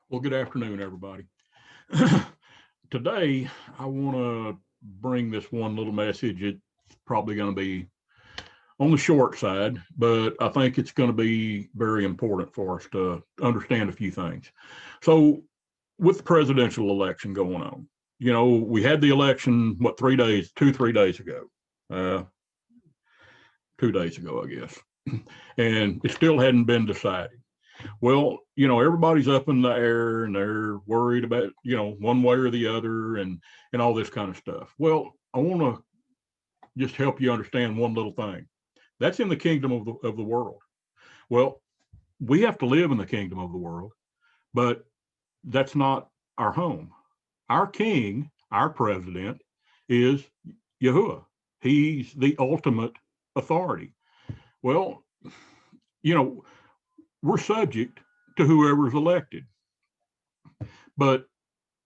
Well, good afternoon, everybody. Today, I want to bring this one little message. It's probably going to be on the short side, but I think it's going to be very important for us to understand a few things. So, with the presidential election going on, we had the election, 3 days ago, uh, 2 days ago, I guess, and it still hadn't been decided. Well, everybody's up in the air and they're worried about, one way or the other and all this kind of stuff. Well, I want to just help you understand one little thing. That's in the kingdom of the world. Well, we have to live in the kingdom of the world, but that's not our home. Our king, our president is Yahuwah. He's the ultimate authority. Well, you know, we're subject to whoever's elected. But,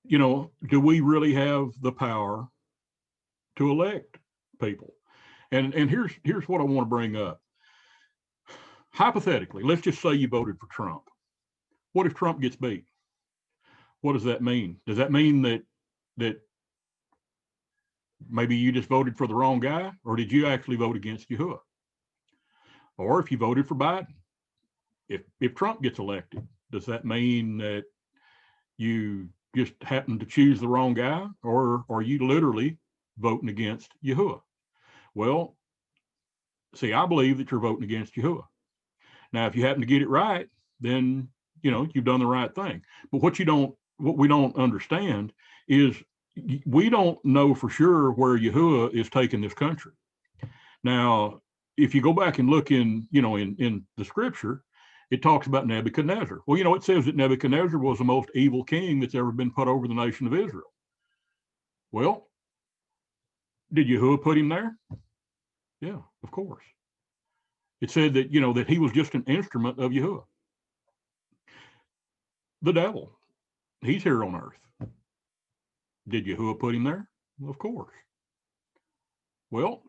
do we really have the power to elect people? And here's what I want to bring up. Hypothetically, let's just say you voted for Trump. What if Trump gets beat? What does that mean? Does that mean that maybe you just voted for the wrong guy, or did you actually vote against Yahuwah? Or if you voted for Biden, if Trump gets elected, does that mean that you just happened to choose the wrong guy, or are you literally voting against Yahuwah? Well, see, I believe that you're voting against Yahuwah. Now, if you happen to get it right, then you've done the right thing. But what we don't understand is we don't know for sure where Yahuwah is taking this country. Now, if you go back and look in the scripture, it talks about Nebuchadnezzar. Well, it says that Nebuchadnezzar was the most evil king that's ever been put over the nation of Israel. Well, did Yahuwah put him there? Yeah, of course. It said that, that he was just an instrument of Yahuwah. The devil, he's here on earth. Did Yahuwah put him there? Well, of course. Well,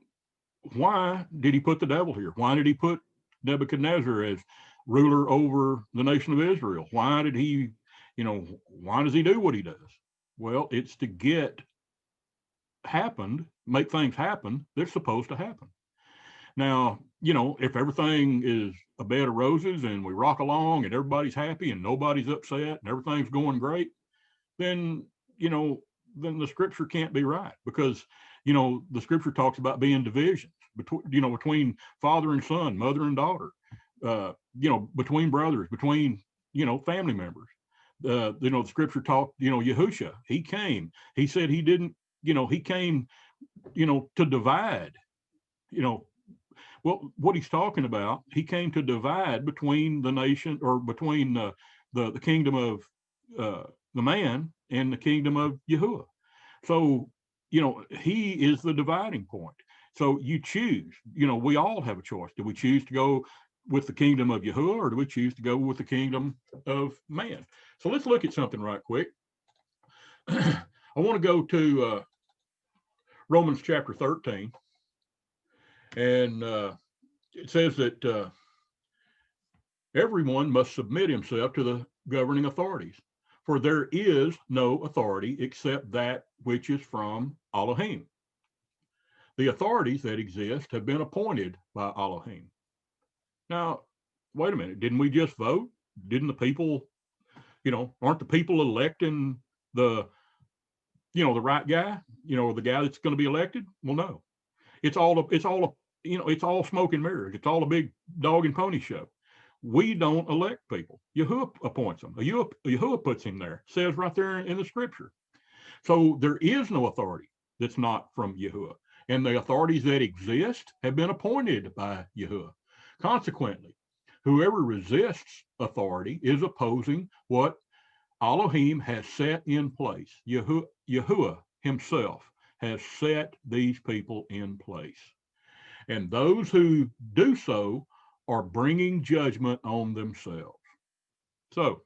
why did he put the devil here? Why did he put Nebuchadnezzar as ruler over the nation of Israel? Why did he, why does he do what he does? Well, it's to make things happen that's supposed to happen. Now, if everything is a bed of roses and we rock along and everybody's happy and nobody's upset and everything's going great, then, then the scripture can't be right, because, the scripture talks about being divisions between father and son, mother and daughter, between brothers, between, family members. The scripture talked, Yahusha, he said he didn't, he came, to divide, well, what he's talking about, he came to divide between the nation, or between the kingdom of the man and the kingdom of Yahuwah. So, he is the dividing point. So you choose, we all have a choice. Do we choose to go with the kingdom of Yahuwah, or do we choose to go with the kingdom of man? So let's look at something right quick. I want to go to Romans chapter 13. And it says that everyone must submit himself to the governing authorities, for there is no authority except that which is from Elohim. The authorities that exist have been appointed by Elohim. Now, wait a minute. Didn't we just vote? Didn't the people, aren't the people electing the right guy, the guy that's going to be elected? Well, no. It's all smoke and mirrors. It's all a big dog and pony show. We don't elect people. Yahuwah appoints them. Yahuwah puts him there. It says right there in the scripture. So there is no authority that's not from Yahuwah. And the authorities that exist have been appointed by Yahuwah. Consequently, whoever resists authority is opposing what Elohim has set in place. Yahuwah himself has set these people in place. And those who do so are bringing judgment on themselves. So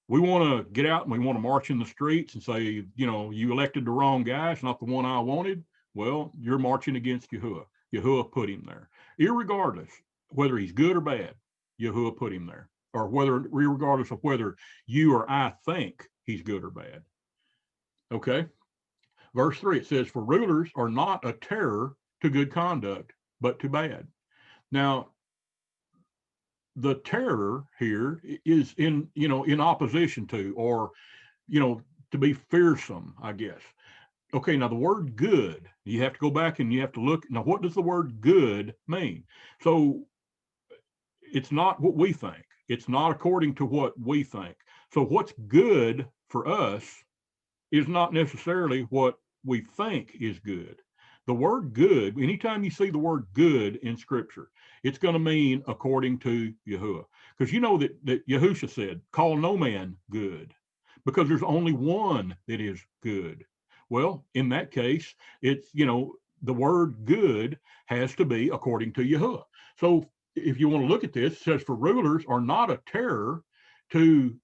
we want to get out and we want to march in the streets and say, you elected the wrong guy. It's not the one I wanted. Well, you're marching against Yahuwah. Yahuwah put him there. Irregardless whether he's good or bad, Yahuwah put him there. or whether, regardless of whether you or I think he's good or bad. Okay. Verse 3, it says, for rulers are not a terror to good conduct, but to bad. Now, the terror here is in opposition to, or, to be fearsome, I guess. Okay, now the word good, you have to go back and you have to look. Now, what does the word good mean? So it's not what we think. It's not according to what we think. So what's good for us is not necessarily what we think is good. The word good, anytime you see the word good in scripture, it's going to mean according to Yahuwah. Because you know that Yahusha said, call no man good, because there's only one that is good. Well, in that case, it's, the word good has to be according to Yahuwah. So if you want to look at this, it says, for rulers are not a terror to,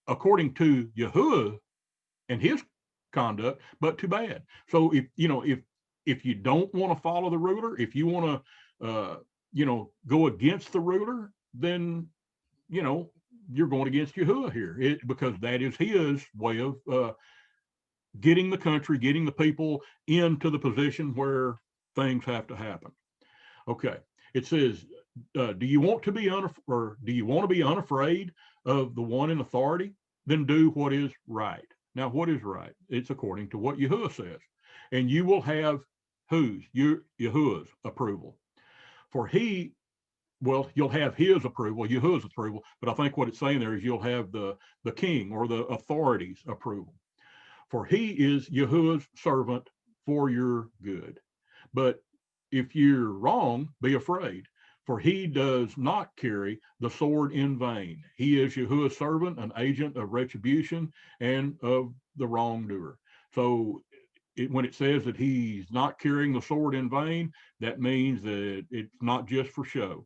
according to Yahuwah and his conduct, but to bad. So if you don't want to follow the ruler, if you want to, go against the ruler, then, you're going against Yahuwah here, because that is his way of getting the country, getting the people into the position where things have to happen. Okay, it says, do you want to be unafraid of the one in authority? Then do what is right. Now, what is right? It's according to what Yahuwah says, and you will have Yahuwah's approval. For you'll have his approval, Yahuwah's approval, but I think what it's saying there is you'll have the king or the authority's approval. For he is Yahuwah's servant for your good. But if you're wrong, be afraid, for he does not carry the sword in vain. He is Yahuwah's servant, an agent of retribution and of the wrongdoer. So when it says that he's not carrying the sword in vain, that means that it's not just for show.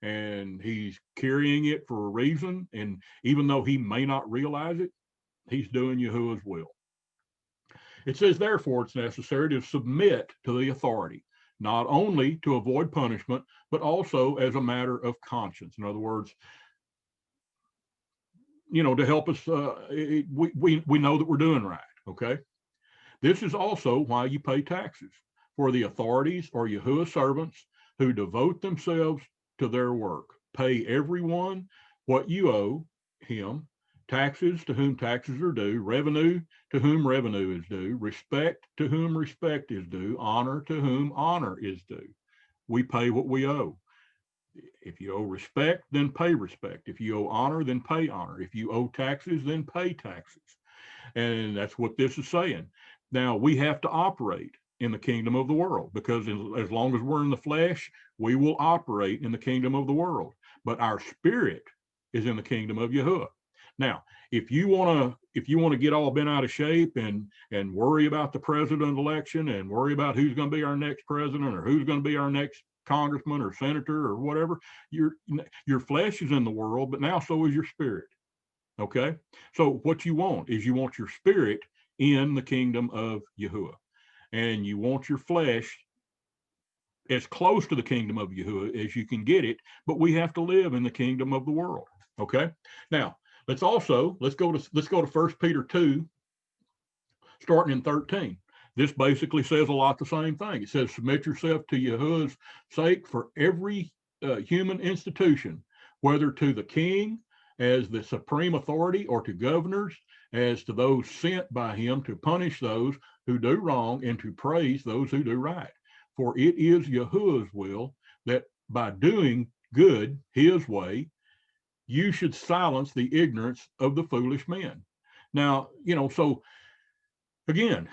And he's carrying it for a reason. And even though he may not realize it, he's doing Yahuwah's will. It says, therefore, it's necessary to submit to the authority, not only to avoid punishment, but also as a matter of conscience. In other words, to help us, we know that we're doing right, okay? This is also why you pay taxes, for the authorities are Yahuwah's servants who devote themselves to their work. Pay everyone what you owe him, taxes to whom taxes are due, revenue to whom revenue is due, respect to whom respect is due, honor to whom honor is due. We pay what we owe. If you owe respect, then pay respect. If you owe honor, then pay honor. If you owe taxes, then pay taxes. And that's what this is saying. Now, we have to operate in the kingdom of the world, because as long as we're in the flesh, we will operate in the kingdom of the world. But our spirit is in the kingdom of Yahuwah. Now, if you want to get all bent out of shape and worry about the president election and worry about who's going to be our next president or who's going to be our next congressman or senator or whatever, your flesh is in the world, but now so is your spirit. Okay? So what you want is your spirit in the kingdom of Yahuwah, and you want your flesh as close to the kingdom of Yahuwah as you can get it, but we have to live in the kingdom of the world. Okay? Now, let's go to 1Peter 2, starting in 13. This basically says a lot the same thing. It says, submit yourself to Yahuwah's sake for every human institution, whether to the king as the supreme authority or to governors as to those sent by him to punish those who do wrong and to praise those who do right. For it is Yahuwah's will that by doing good his way, you should silence the ignorance of the foolish men. Now, so again,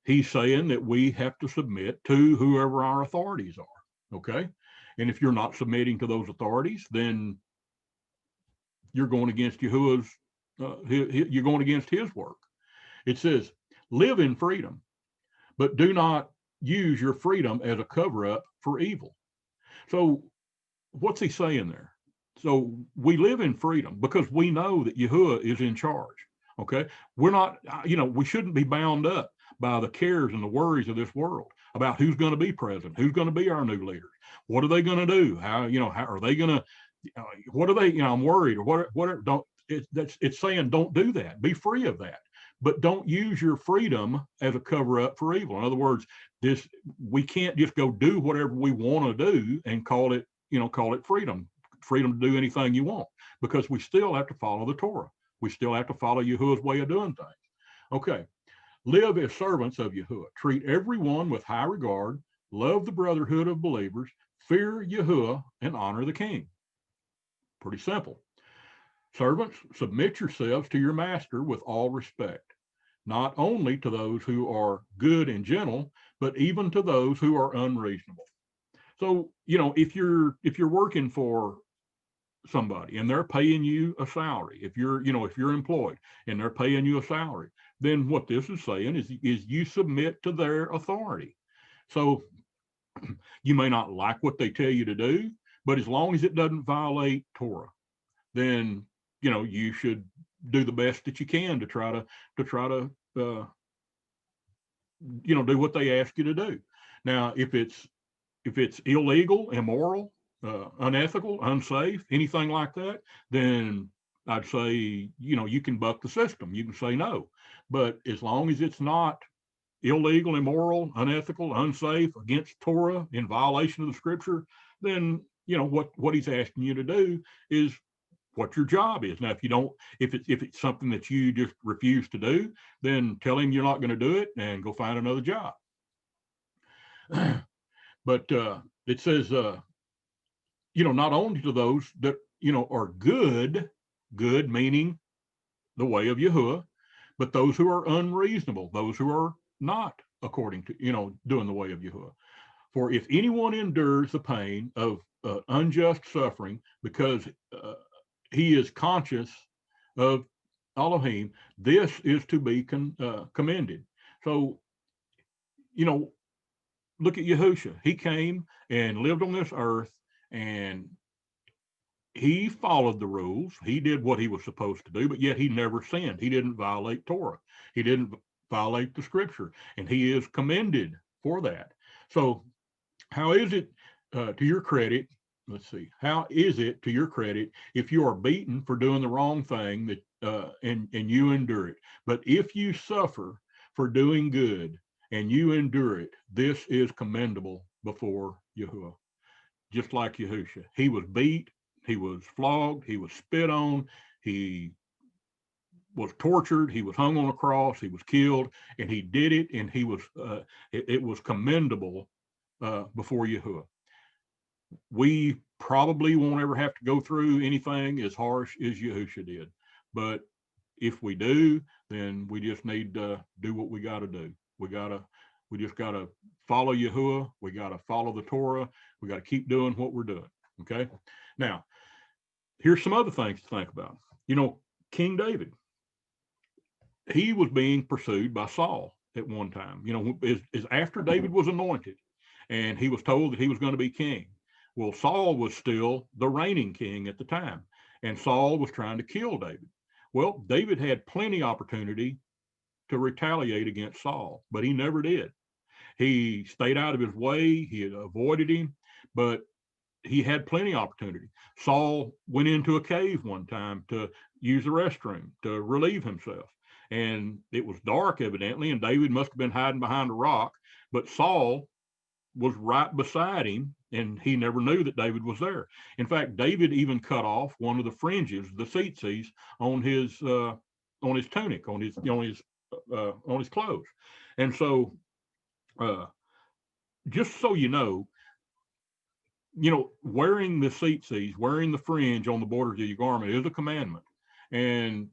he's saying that we have to submit to whoever our authorities are, okay? And if you're not submitting to those authorities, then you're going against Yahuwah's, you're going against his work. It says, live in freedom, but do not use your freedom as a cover-up for evil. So what's he saying there? So we live in freedom because we know that Yahuwah is in charge, okay? We're not, we shouldn't be bound up by the cares and the worries of this world about who's going to be president, who's going to be our new leader, what are they going to do, how are they going to what are they? I'm worried, or what? Don't. It's saying don't do that. Be free of that, but don't use your freedom as a cover up for evil. In other words, we can't just go do whatever we want to do and call it freedom to do anything you want, because we still have to follow the Torah. We still have to follow Yahuwah's way of doing things. Okay. Live as servants of Yahuwah. Treat everyone with high regard. Love the brotherhood of believers. Fear Yahuwah and honor the king. Pretty simple. Servants, submit yourselves to your master with all respect, not only to those who are good and gentle, but even to those who are unreasonable. So, if you're working for somebody and they're paying you a salary, if you're employed and they're paying you a salary, then what this is saying is you submit to their authority. So you may not like what they tell you to do, but as long as it doesn't violate Torah, then you should do the best that you can to try to do what they ask you to do. Now, if it's illegal, immoral, unethical, unsafe, anything like that, then I'd say, you can buck the system. You can say no. But as long as it's not illegal, immoral, unethical, unsafe, against Torah, in violation of the scripture, then, what he's asking you to do is what your job is. Now, if it's something that you just refuse to do, then tell him you're not going to do it and go find another job. But it says, not only to those that, are good meaning the way of Yahuwah, but those who are unreasonable, those who are not according to, doing the way of Yahuwah. For if anyone endures the pain of unjust suffering because he is conscious of Elohim, this is to be commended. So, look at Yahushua. He came and lived on this earth, and he followed the rules. He did what he was supposed to do, but yet he never sinned. He didn't violate Torah. He didn't violate the scripture, and he is commended for that. So how is it to your credit? Let's see. How is it to your credit if you are beaten for doing the wrong thing and you endure it? But if you suffer for doing good and you endure it, this is commendable before Yahuwah. Just like Yahushua, he was beat, he was flogged, he was spit on, he was tortured, he was hung on a cross, he was killed, and he did it, and he was it was commendable before Yahuwah. We probably won't ever have to go through anything as harsh as Yahushua did, but if we do, then we just need to do what we got to do. We just got to follow Yahuwah. We got to follow the Torah. We got to keep doing what we're doing. Okay. Now, here's some other things to think about. King David, he was being pursued by Saul at one time. Is after David was anointed, and he was told that he was going to be king. Well, Saul was still the reigning king at the time, and Saul was trying to kill David. Well, David had plenty opportunity to retaliate against Saul, but he never did. He stayed out of his way. He had avoided him, but he had plenty opportunity. Saul went into a cave one time to use the restroom to relieve himself, and it was dark evidently, and David must have been hiding behind a rock, but Saul was right beside him, and he never knew that David was there. In fact, David even cut off one of the fringes, the tzitzis, on his tunic, on his clothes. And so, just so you know, wearing the tzitzis, wearing the fringe on the borders of your garment is a commandment. And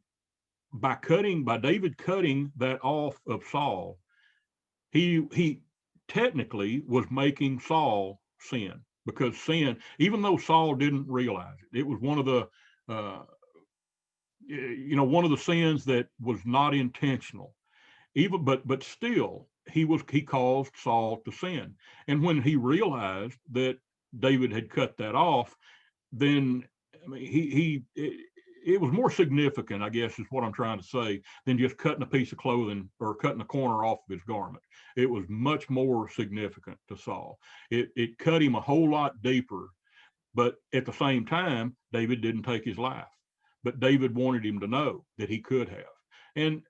by David cutting that off of Saul, he technically was making Saul sin, because sin, even though Saul didn't realize it, it was one of the sins that was not intentional. But still, he caused Saul to sin. And when he realized that David had cut that off, then it was more significant, I guess, is what I'm trying to say, than just cutting a piece of clothing or cutting a corner off of his garment. It was much more significant to Saul. It cut him a whole lot deeper But at the same time, David didn't take his life. But David wanted him to know that he could have. And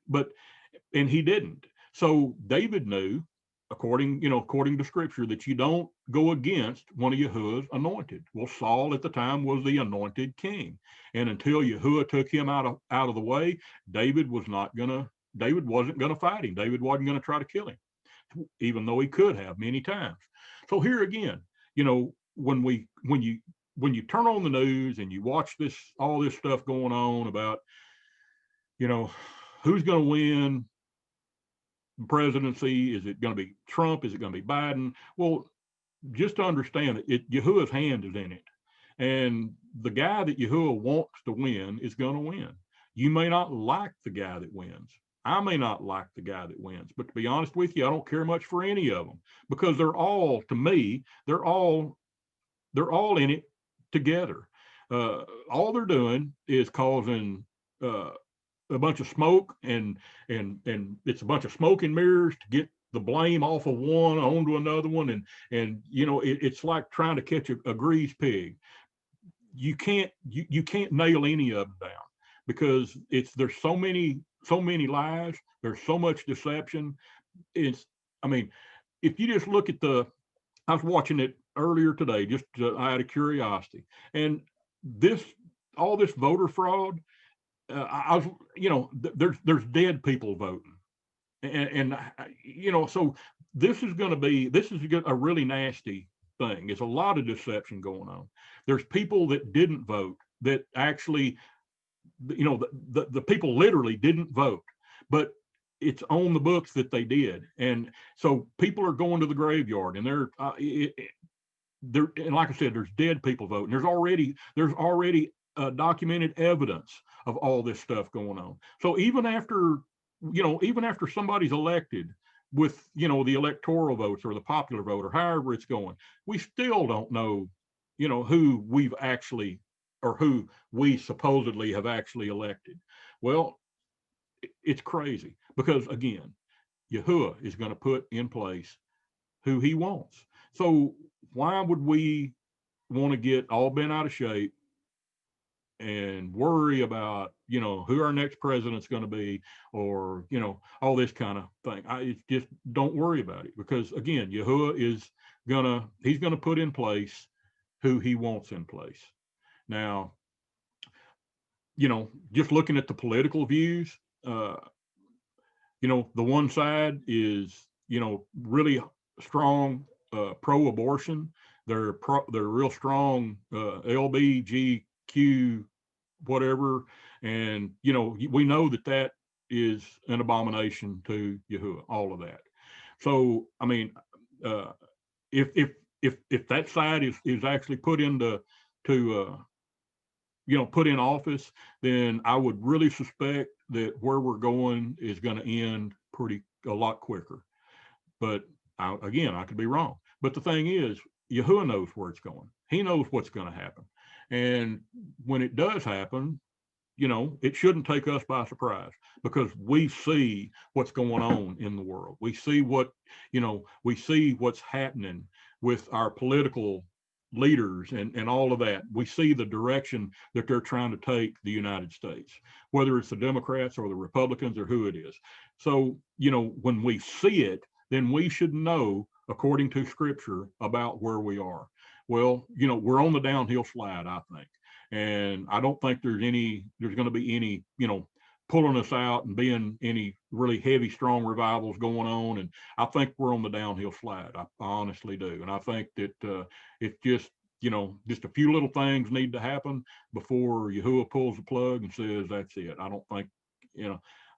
he didn't. So David knew, according to scripture, that you don't go against one of Yahuwah's anointed. Well, Saul at the time was the anointed king. And until Yahuwah took him out of the way, David wasn't gonna fight him. David wasn't gonna try to kill him, even though he could have many times. So here again, when you turn on the news and you watch all this stuff going on about, who's going to win the presidency? Is it going to be Trump? Is it going to be Biden? Well, just to understand it, Yahuwah's hand is in it. And the guy that Yahuwah wants to win is going to win. You may not like the guy that wins. I may not like the guy that wins, but to be honest with you, I don't care much for any of them, because they're all in it together. All they're doing is causing a bunch of smoke, and it's a bunch of smoke and mirrors to get the blame off of one onto another one, and it's like trying to catch a greased pig. You can't nail any of them down, because there's so many lies, there's so much deception. If you just look at I was watching it earlier today, just out of curiosity, and all this voter fraud. There's dead people voting, and so this is a really nasty thing. It's a lot of deception going on. There's people that didn't vote that actually, the people literally didn't vote, but it's on the books that they did, and so people are going to the graveyard, and they're and like I said, there's dead people voting. There's already documented evidence of all this stuff going on. So even after somebody's elected with the electoral votes or the popular vote or however it's going, we still don't know who we've actually, or who we supposedly have actually elected. Well, it's crazy, because again, Yahuwah is going to put in place who he wants. So why would we want to get all bent out of shape and worry about who our next president's going to be, or all this kind of thing? It's just, don't worry about it, because again, Yahuwah he's gonna put in place who he wants in place. Now, just looking at the political views, the one side is really strong pro-abortion. They're real strong LBGQ whatever, and we know that is an abomination to Yahuwah, all of that. So if that side is actually put put in office, then I would really suspect that where we're going is going to end a lot quicker. But I could be wrong. But the thing is, Yahuwah knows where it's going. He knows what's going to happen. And when it does happen, it shouldn't take us by surprise, because we see what's going on in the world. We see what's happening with our political leaders and all of that. We see the direction that they're trying to take the United States, whether it's the Democrats or the Republicans or who it is. So, when we see it, then we should know, according to scripture, about where we are. Well, we're on the downhill slide, I think. And I don't think there's going to be any, pulling us out and being any really heavy, strong revivals going on. And I think we're on the downhill slide. I honestly do. And I think that it's just, just a few little things need to happen before Yahuwah pulls the plug and says, that's it. I don't think,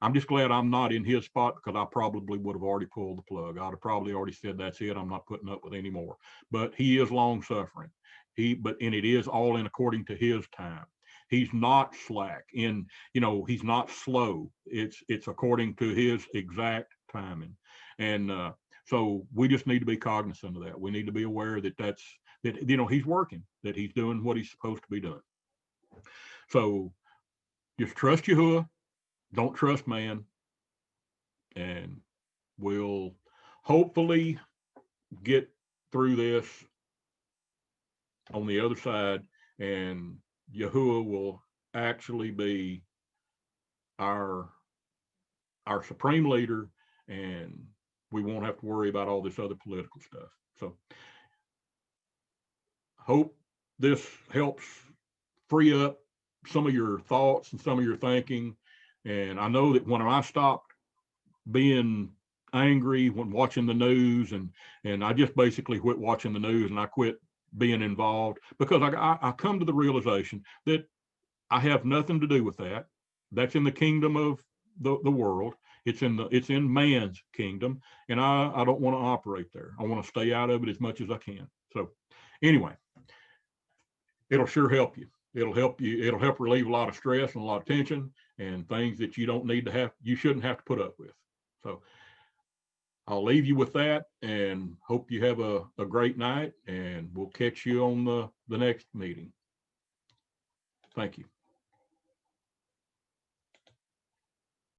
I'm just glad I'm not in his spot, because I probably would have already pulled the plug. I'd have probably already said, that's it. I'm not putting up with any more. But he is long suffering. And it is all in according to his time. He's not slack he's not slow. It's according to his exact timing. And so we just need to be cognizant of that. We need to be aware that he's working, that he's doing what he's supposed to be doing. So just trust Yahuwah, don't trust man, and we'll hopefully get through this on the other side, and Yahuwah will actually be our supreme leader, and we won't have to worry about all this other political stuff. So hope this helps free up some of your thoughts and some of your thinking. And I know that when I stopped being angry when watching the news, and I just basically quit watching the news, and I quit being involved, because I come to the realization that I have nothing to do with that. That's in the kingdom of the world. It's in man's kingdom, and I don't want to operate there. I want to stay out of it as much as I can. So anyway, it'll sure help you. It'll help you. It'll help relieve a lot of stress and a lot of tension and things that you don't need to have, you shouldn't have to put up with. So I'll leave you with that, and hope you have a great night, and we'll catch you on the next meeting. Thank you.